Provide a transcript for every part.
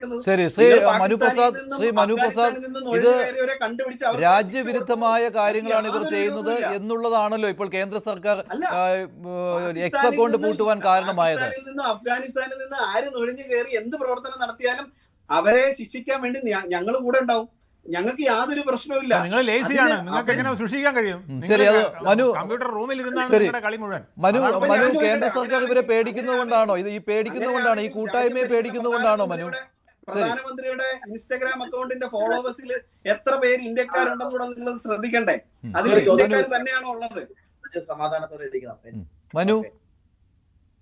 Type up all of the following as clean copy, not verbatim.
നടക്കുന്നത്. ശരി, ശ്രീ മനുപ്രസാദ്, ഇത് രാജ്യവിരുദ്ധമായ കാര്യങ്ങളാണ് ഇവർ ചെയ്യുന്നത് എന്നുള്ളതാണല്ലോ ഇപ്പോൾ കേന്ദ്ര സർക്കാർ എക്സ് അക്കൗണ്ട് പൂട്ടുവാൻ കാരണമായത്. അഫ്ഗാനിസ്ഥാനിൽ നിന്ന് ആര് നുഴഞ്ഞു കയറി എന്ത് പ്രവർത്തനം നടത്തിയാലും അവരെ ശിക്ഷിക്കാൻ വേണ്ടി ഞങ്ങൾ കൂടെ ഉണ്ടാവും. ഞങ്ങൾക്ക് യാതൊരു പ്രശ്നവുമില്ല. നിങ്ങൾ ലേസിയാണ്, നിങ്ങൾക്ക് എങ്ങനെ സൃഷ്ടിക്കാൻ കഴിയും? ശരി, അത് മനു, കമ്പ്യൂട്ടർ റൂമിൽ ഇരുന്നാണ് കളി മുഴുവൻ. മനു, കേന്ദ്ര സർക്കാർ ഇവരെ പേടിക്കുന്നതുകൊണ്ടാണോ? ഇത് ഈ പേടിക്കുന്നതുകൊണ്ടാണ്, ഈ കൂട്ടായ്മയെ പേടിക്കുന്നതുകൊണ്ടാണോ മനു? പ്രധാനമന്ത്രിയുടെ ഇൻസ്റ്റഗ്രാം അക്കൗണ്ടിന്റെ ഫോളോവേഴ്സിൽ എത്ര പേര് ഇന്ത്യക്കാരുണ്ടെന്നുള്ളത് ശ്രദ്ധിക്കണ്ടേ? അതിൽ ഇന്ത്യക്കാർ തന്നെയാണോ ഉള്ളത്? സമാധാനത്തോടെ ഇരിക്കണം മനു.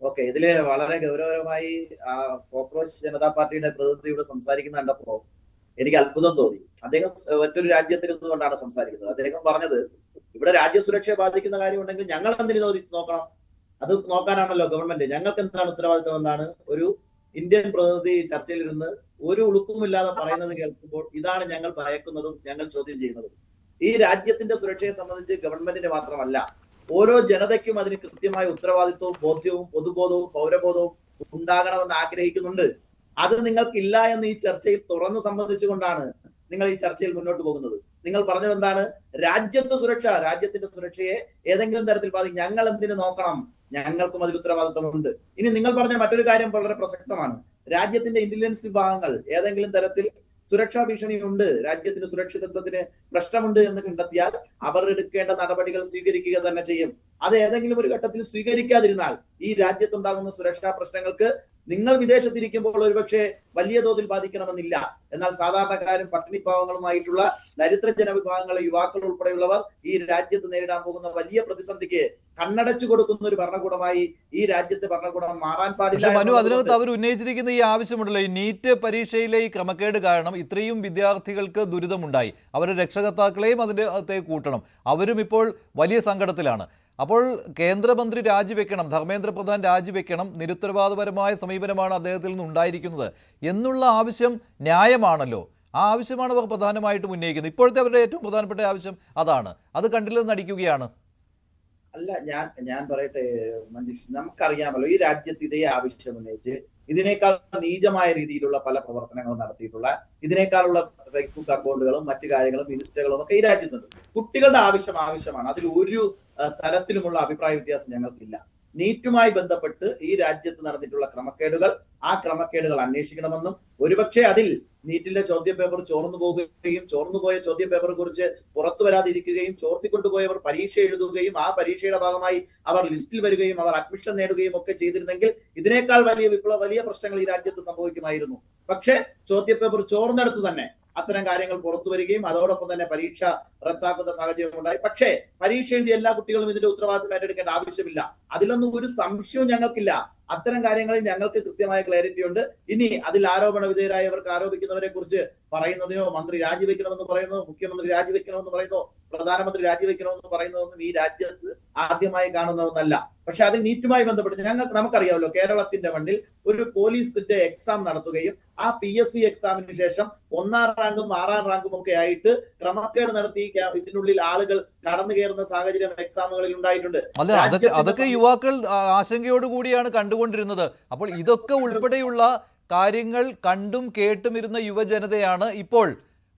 ഓക്കെ, ഇതില് വളരെ ഗൗരവമായി കോക്രോച്ച് ജനതാ പാർട്ടിയുടെ പ്രതിനിധിയോട് സംസാരിക്കുന്ന കണ്ടപ്പോ എനിക്ക് അത്ഭുതം തോന്നി. അദ്ദേഹം മറ്റൊരു രാജ്യത്തിൽ നിന്നുകൊണ്ടാണ് സംസാരിക്കുന്നത്. അദ്ദേഹം പറഞ്ഞത് ഇവിടെ രാജ്യസുരക്ഷയെ ബാധിക്കുന്ന കാര്യമുണ്ടെങ്കിൽ ഞങ്ങൾ എന്തിനു നോക്കണം? അത് നോക്കാനാണല്ലോ ഗവൺമെന്റ്. ഞങ്ങൾക്ക് എന്താണ് ഉത്തരവാദിത്വം എന്നാണ് ഒരു ഇന്ത്യൻ പ്രതിനിധി ചർച്ചയിലിരുന്ന് ഒരു ഉളുപ്പുമില്ലാതെ പറയുന്നത് കേൾക്കുമ്പോൾ ഇതാണ് ഞങ്ങൾ ഭയക്കുന്നതും ഞങ്ങൾ ചോദ്യം ചെയ്യുന്നതും. ഈ രാജ്യത്തിന്റെ സുരക്ഷയെ സംബന്ധിച്ച് ഗവൺമെന്റിന് മാത്രമല്ല, ഓരോ ജനതയ്ക്കും അതിന് കൃത്യമായ ഉത്തരവാദിത്വവും ബോധ്യവും പൊതുബോധവും പൗരബോധവും ഉണ്ടാകണമെന്ന് ആഗ്രഹിക്കുന്നുണ്ട്. അത് നിങ്ങൾക്കില്ല എന്ന് ഈ ചർച്ചയിൽ തുറന്നു സമ്മതിച്ചുകൊണ്ടാണ് നിങ്ങൾ ഈ ചർച്ചയിൽ മുന്നോട്ട് പോകുന്നത്. നിങ്ങൾ പറഞ്ഞത് എന്താണ്? രാജ്യത്തിന്റെ സുരക്ഷയെ ഏതെങ്കിലും തരത്തിൽ ബാധിക്കും, ഞങ്ങൾ എന്തിനു നോക്കണം? ഞങ്ങൾക്കും അതിൽ ഉത്തരവാദിത്വമുണ്ട്. ഇനി നിങ്ങൾ പറഞ്ഞ മറ്റൊരു കാര്യം വളരെ പ്രസക്തമാണ്. രാജ്യത്തിന്റെ ഇന്റലിജൻസ് വിഭാഗങ്ങൾ ഏതെങ്കിലും തരത്തിൽ സുരക്ഷാ ഭീഷണിയുണ്ട്, രാജ്യത്തിന് സുരക്ഷിതത്വത്തിന് പ്രശ്നമുണ്ട് എന്ന് കണ്ടെത്തിയാൽ അവർ എടുക്കേണ്ട നടപടികൾ സ്വീകരിക്കുക തന്നെ ചെയ്യും. അത് ഏതെങ്കിലും ഒരു ഘട്ടത്തിൽ സ്വീകരിക്കാതിരുന്നാൽ ഈ രാജ്യത്തുണ്ടാകുന്ന സുരക്ഷാ പ്രശ്നങ്ങൾക്ക് നിങ്ങൾ വിദേശത്തിരിക്കുമ്പോൾ ഒരുപക്ഷെ വലിയ തോതിൽ ബാധിക്കണമെന്നില്ല. എന്നാൽ സാധാരണക്കാരും പട്ടിണിപ്പാവങ്ങളുമായിട്ടുള്ള ദരിദ്ര ജനവിഭാഗങ്ങളെ, യുവാക്കൾ ഉൾപ്പെടെയുള്ളവർ ഈ രാജ്യത്ത് നേരിടാൻ പോകുന്ന വലിയ പ്രതിസന്ധിക്ക് കണ്ണടച്ചു കൊടുക്കുന്ന ഒരു ഭരണകൂടമായി ഈ രാജ്യത്തെ ഭരണകൂടം മാറാൻ പാടില്ല. മനു, അതിനകത്ത് അവർ ഉന്നയിച്ചിരിക്കുന്ന ഈ ആവശ്യമുണ്ടല്ലോ, ഈ നീറ്റ് പരീക്ഷയിലെ ഈ ക്രമക്കേട് കാരണം ഇത്രയും വിദ്യാർത്ഥികൾക്ക് ദുരിതമുണ്ടായി, അവരുടെ രക്ഷകർത്താക്കളെയും അതിൻ്റെ അകത്തേക്ക് കൂട്ടണം, അവരും ഇപ്പോൾ വലിയ സങ്കടത്തിലാണ്. അപ്പോൾ കേന്ദ്രമന്ത്രി രാജിവെക്കണം, ധർമ്മേന്ദ്ര പ്രധാൻ രാജിവെക്കണം, നിരുത്തരവാദപരമായ സമീപനമാണ് അദ്ദേഹത്തിൽ നിന്ന് ഉണ്ടായിരിക്കുന്നത് എന്നുള്ള ആവശ്യം ന്യായമാണല്ലോ. ആ ആവശ്യമാണ് അവർ പ്രധാനമായിട്ടും ഉന്നയിക്കുന്നത്. ഇപ്പോഴത്തെ അവരുടെ ഏറ്റവും പ്രധാനപ്പെട്ട ആവശ്യം അതാണ്. അത് കണ്ടില്ലെന്ന് നടിക്കുകയാണ്. അല്ല, ഞാൻ പറയട്ടെ മഞ്ജുഷ്, നമുക്കറിയാമല്ലോ ഈ രാജ്യത്ത് ഇതേ ആവശ്യം ഉന്നയിച്ച് ഇതിനേക്കാൾ നീചമായ രീതിയിലുള്ള പല പ്രവർത്തനങ്ങളും നടത്തിയിട്ടുള്ള, ഇതിനേക്കാളുള്ള ഫേസ്ബുക്ക് അക്കൗണ്ടുകളും മറ്റു കാര്യങ്ങളും ഇൻസ്റ്റകളും ഒക്കെ ഈ രാജ്യത്തുണ്ട്. കുട്ടികളുടെ ആവശ്യമാണ്. അതിൽ ഒരു തരത്തിലുമുള്ള അഭിപ്രായ വ്യത്യാസം ഞങ്ങൾക്കില്ല. നീറ്റുമായി ബന്ധപ്പെട്ട് ഈ രാജ്യത്ത് നടന്നിട്ടുള്ള ക്രമക്കേടുകൾ, ആ ക്രമക്കേടുകൾ അന്വേഷിക്കണമെന്നും ഒരുപക്ഷെ അതിൽ നീറ്റിന്റെ ചോദ്യപേപ്പർ ചോർന്നുപോയ ചോദ്യപേപ്പറെ കുറിച്ച് പുറത്തു വരാതിരിക്കുകയും ചോർത്തിക്കൊണ്ടുപോയവർ പരീക്ഷ എഴുതുകയും ആ പരീക്ഷയുടെ ഭാഗമായി അവർ ലിസ്റ്റിൽ വരികയും അവർ അഡ്മിഷൻ നേടുകയും ഒക്കെ ചെയ്തിരുന്നെങ്കിൽ ഇതിനേക്കാൾ വലിയ പ്രശ്നങ്ങൾ ഈ രാജ്യത്ത് സംഭവിക്കുമായിരുന്നു. പക്ഷെ ചോദ്യപേപ്പർ ചോർന്നെടുത്ത് തന്നെ അത്തരം കാര്യങ്ങൾ പുറത്തു വരികയും അതോടൊപ്പം തന്നെ പരീക്ഷ റദ്ദാക്കുന്ന സാഹചര്യം ഉണ്ടായി. പക്ഷേ പരീക്ഷ എഴുതിയ എല്ലാ കുട്ടികളും ഇതിന്റെ ഉത്തരവാദിത്വം ഏറ്റെടുക്കേണ്ട ആവശ്യമില്ല. അതിലൊന്നും ഒരു സംശയവും ഞങ്ങൾക്കില്ല. അത്തരം കാര്യങ്ങളിൽ ഞങ്ങൾക്ക് കൃത്യമായ ക്ലാരിറ്റി ഉണ്ട്. ഇനി അതിൽ ആരോപണ വിധേയരായവർക്ക് ആരോപിക്കുന്നവരെ കുറിച്ച് പറയുന്നതിനോ മന്ത്രി രാജിവെക്കണമെന്ന് പറയുന്നോ മുഖ്യമന്ത്രി രാജിവെക്കണമെന്ന് പറയുന്നോ പ്രധാനമന്ത്രി രാജിവെക്കണമെന്ന് പറയുന്നതൊന്നും ഈ രാജ്യത്ത് ആദ്യമായി കാണുന്ന ഒന്നല്ല. പക്ഷെ അതിൽ നീറ്റുമായി ബന്ധപ്പെട്ട് നമുക്കറിയാമല്ലോ, കേരളത്തിന്റെ മണ്ണിൽ ഒരു പോലീസിന്റെ എക്സാം നടത്തുകയും ആ PSC എക്സാമിന് ശേഷം 1ാം റാങ്കും 6ാം റാങ്കും ഒക്കെ ആയിട്ട് ക്രമക്കേട് നടത്തി ഇതിനുള്ളിൽ ആളുകൾ കടന്നു കയറുന്ന സാഹചര്യം എക്സാമുകളിൽ ഉണ്ടായിട്ടുണ്ട്. അതൊക്കെ യുവാക്കൾ ആശങ്കയോടുകൂടിയാണ് കണ്ടുകൊണ്ടിരുന്നത്. അപ്പോൾ ഇതൊക്കെ ഉൾപ്പെടെയുള്ള കാര്യങ്ങൾ കണ്ടും കേട്ടും ഇരുന്ന യുവജനതയാണ് ഇപ്പോൾ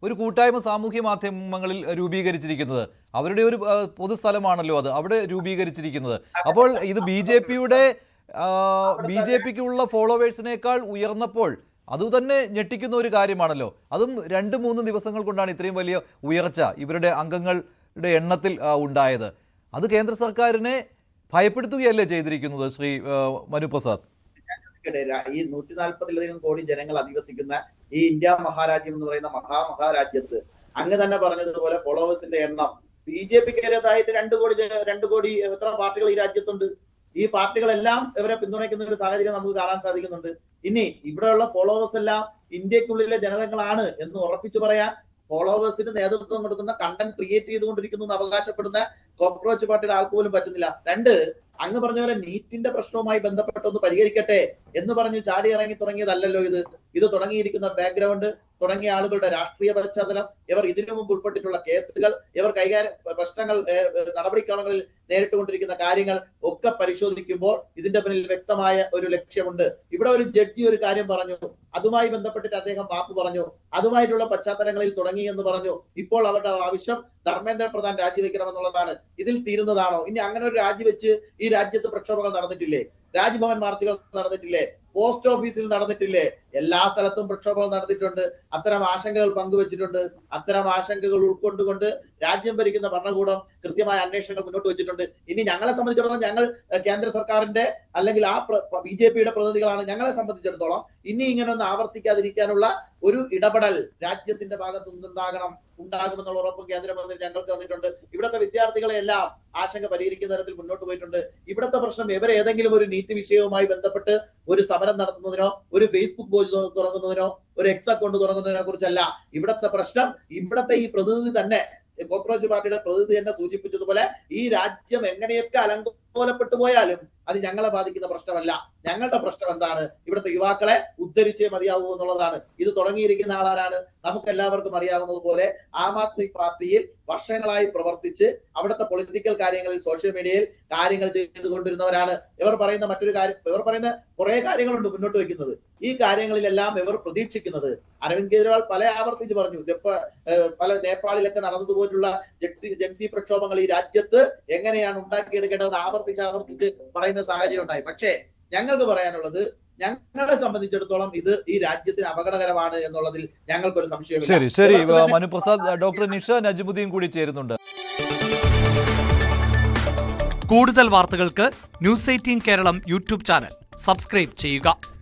ഒരു കൂട്ടായ്മ സാമൂഹ്യ മാധ്യമങ്ങളിൽ രൂപീകരിച്ചിരിക്കുന്നത്. അവരുടെ ഒരു പൊതുസ്ഥലമാണല്ലോ അത്, അവിടെ രൂപീകരിച്ചിരിക്കുന്നത്. അപ്പോൾ ഇത് ബി ജെ പിക്കുള്ള ഫോളോവേഴ്സിനേക്കാൾ ഉയർന്നപ്പോൾ അതുതന്നെ ഞെട്ടിക്കുന്ന ഒരു കാര്യമാണല്ലോ. അതും 2-3 ദിവസങ്ങൾ കൊണ്ടാണ് ഇത്രയും വലിയ ഉയർച്ച ഇവരുടെ അംഗങ്ങളുടെ എണ്ണത്തിൽ ഉണ്ടായത്. അത് കേന്ദ്ര സർക്കാരിനെ ഭയപ്പെടുത്തുകയല്ലേ ചെയ്തിരിക്കുന്നത് ശ്രീ മനുപ്രസാദ്? ഈ 140-ലധികം കോടി ജനങ്ങൾ അധിവസിക്കുന്ന ഈ ഇന്ത്യ മഹാരാജ്യം എന്ന് പറയുന്ന മഹാരാജ്യത്ത് അങ്ങ് തന്നെ പറഞ്ഞതുപോലെ ഫോളോവേഴ്സിന്റെ എണ്ണം BJPക്കേതായിട്ട് 2 കോടി എത്ര പാർട്ടികൾ ഈ രാജ്യത്തുണ്ട്. ഈ പാർട്ടികളെല്ലാം ഇവരെ പിന്തുണയ്ക്കുന്ന ഒരു സാഹചര്യം നമുക്ക് കാണാൻ സാധിക്കുന്നുണ്ട്. ഇനി ഇവിടെയുള്ള ഫോളോവേഴ്സ് എല്ലാം ഇന്ത്യക്കുള്ളിലെ ജനതകളാണ് എന്ന് ഉറപ്പിച്ചു പറയാൻ ഫോളോവേഴ്സിന് നേതൃത്വം കൊടുക്കുന്ന കണ്ടന്റ് ക്രിയേറ്റ് ചെയ്തുകൊണ്ടിരിക്കുന്നു എന്ന് അവകാശപ്പെടുന്ന കോക്രോച്ച് പാർട്ടിയുടെ ആൾക്ക് പോലും പറ്റുന്നില്ല. 2, അങ്ങ് പറഞ്ഞ പോലെ നീറ്റിന്റെ പ്രശ്നവുമായി ബന്ധപ്പെട്ടൊന്ന് പരിഹരിക്കട്ടെ എന്ന് പറഞ്ഞ് ചാടി ഇറങ്ങി തുടങ്ങിയതല്ലല്ലോ ഇത് തുടങ്ങിയിരിക്കുന്ന ബാക്ക്ഗ്രൗണ്ട് തുടങ്ങിയ ആളുകളുടെ രാഷ്ട്രീയ പശ്ചാത്തലം, ഇവർ ഇതിനു മുമ്പ് ഉൾപ്പെട്ടിട്ടുള്ള കേസുകൾ, ഇവർ പ്രശ്നങ്ങൾ നടപടിക്രമങ്ങളിൽ നേരിട്ടുകൊണ്ടിരിക്കുന്ന കാര്യങ്ങൾ ഒക്കെ പരിശോധിക്കുമ്പോൾ ഇതിന്റെ പിന്നിൽ വ്യക്തമായ ഒരു ലക്ഷ്യമുണ്ട്. ഇവിടെ ഒരു ജഡ്ജി ഒരു കാര്യം പറഞ്ഞു, അതുമായി ബന്ധപ്പെട്ടിട്ട് അദ്ദേഹം മാപ്പ് പറഞ്ഞു, അതുമായിട്ടുള്ള പശ്ചാത്തലങ്ങളിൽ തുടങ്ങി എന്ന് പറഞ്ഞു. ഇപ്പോൾ അവരുടെ ആവശ്യം ധർമ്മേന്ദ്ര പ്രധാൻ രാജിവെക്കണമെന്നുള്ളതാണ്. ഇതിൽ തീരുന്നതാണോ? ഇനി അങ്ങനെ ഒരു രാജിവെച്ച് ഈ രാജ്യത്ത് പ്രക്ഷോഭങ്ങൾ നടന്നിട്ടില്ലേ? രാജ്ഭവൻ മാർച്ചുകൾ നടന്നിട്ടില്ലേ? പോസ്റ്റ് ഓഫീസിൽ നടന്നിട്ടില്ലേ? എല്ലാ സ്ഥലത്തും പ്രക്ഷോഭങ്ങൾ നടന്നിട്ടുണ്ട്. അത്തരം ആശങ്കകൾ പങ്കുവച്ചിട്ടുണ്ട്. അത്തരം ആശങ്കകൾ ഉൾക്കൊണ്ടുകൊണ്ട് രാജ്യം ഭരിക്കുന്ന ഭരണകൂടം കൃത്യമായ അന്വേഷണങ്ങൾ മുന്നോട്ട് വെച്ചിട്ടുണ്ട്. ഇനി ഞങ്ങളെ സംബന്ധിച്ചിടത്തോളം, ഞങ്ങൾ കേന്ദ്ര സർക്കാരിന്റെ അല്ലെങ്കിൽ ആ BJPയുടെ പ്രതിനിധികളാണ്. ഞങ്ങളെ സംബന്ധിച്ചിടത്തോളം ഇനി ഇങ്ങനെ ഒന്ന് ആവർത്തിക്കാതിരിക്കാനുള്ള ഒരു ഇടപെടൽ രാജ്യത്തിന്റെ ഭാഗത്തു ഉണ്ടാകുമെന്നുള്ള ഉറപ്പും കേന്ദ്രമന്ത്രി ഞങ്ങൾക്ക് തന്നിട്ടുണ്ട്. ഇവിടുത്തെ വിദ്യാർത്ഥികളെ എല്ലാം ആശങ്ക പരിഹരിക്കുന്ന തരത്തിൽ മുന്നോട്ട് പോയിട്ടുണ്ട്. ഇവിടുത്തെ പ്രശ്നം ഇവരെ ഏതെങ്കിലും ഒരു നീറ്റ് വിഷയവുമായി ബന്ധപ്പെട്ട് ഒരു സമരം നടത്തുന്നതിനോ ഒരു ഫേസ്ബുക്ക് പേജ് തുറങ്ങുന്നതിനോ ഒരു എക്സ് അക്കൗണ്ട് തുറങ്ങുന്നതിനെ കുറിച്ചല്ല. ഇവിടുത്തെ പ്രശ്നം ഇവിടുത്തെ ഈ പ്രതിനിധി തന്നെ, കോക്രോച്ച് പാർട്ടിയുടെ പ്രതിനിധി തന്നെ സൂചിപ്പിച്ചതുപോലെ, ഈ രാജ്യം എങ്ങനെയൊക്കെ അലങ്കോലപ്പെട്ടു പോയാലും അത് ഞങ്ങളെ ബാധിക്കുന്ന പ്രശ്നമല്ല. ഞങ്ങളുടെ പ്രശ്നം എന്താണ്? ഇവിടുത്തെ യുവാക്കളെ ഉദ്ധരിച്ചേ മതിയാവൂ എന്നുള്ളതാണ്. ഇത് തുടങ്ങിയിരിക്കുന്ന ആളാരാണ്? നമുക്ക് എല്ലാവർക്കും അറിയാവുന്നത് പോലെ ആം ആദ്മി പാർട്ടിയിൽ വർഷങ്ങളായി പ്രവർത്തിച്ച് അവിടുത്തെ പൊളിറ്റിക്കൽ കാര്യങ്ങളിൽ സോഷ്യൽ മീഡിയയിൽ കാര്യങ്ങൾ ചെയ്തുകൊണ്ടിരുന്നവരാണ്. ഇവർ പറയുന്ന മറ്റൊരു കാര്യം, ഇവർ പറയുന്ന കുറെ കാര്യങ്ങളുണ്ട് മുന്നോട്ട് വെക്കുന്നത്. ഈ കാര്യങ്ങളിലെല്ലാം ഇവർ പ്രതീക്ഷിക്കുന്നത്, അരവിന്ദ് കെജ്രിവാൾ പല ആവർത്തിച്ച് പറഞ്ഞു, പല നേപ്പാളിലൊക്കെ നടന്നതുപോലുള്ള ജൻസി പ്രക്ഷോഭങ്ങൾ ഈ രാജ്യത്ത് എങ്ങനെയാണ് ഉണ്ടാക്കിയെടുക്കേണ്ടതെന്ന് ആവർത്തിച്ച് പറയുന്ന സാഹചര്യം ഉണ്ടായി. പക്ഷേ ഞങ്ങൾക്ക് പറയാനുള്ളത്, ഞങ്ങളെ സംബന്ധിച്ചിടത്തോളം ഇത് ഈ രാജ്യത്തിന് അപകടകരമാണ് എന്നുള്ളതിൽ ഞങ്ങൾക്കൊരു സംശയമില്ല. ശരി മനുപ്രസാദ്, ഡോക്ടർ നിഷ നജ്മുദ്ദീൻ കൂടി ചേരുന്നുണ്ട്. കൂടുതൽ വാർത്തകൾക്ക് News 18 Keralam YouTube channel subscribe ചെയ്യുക.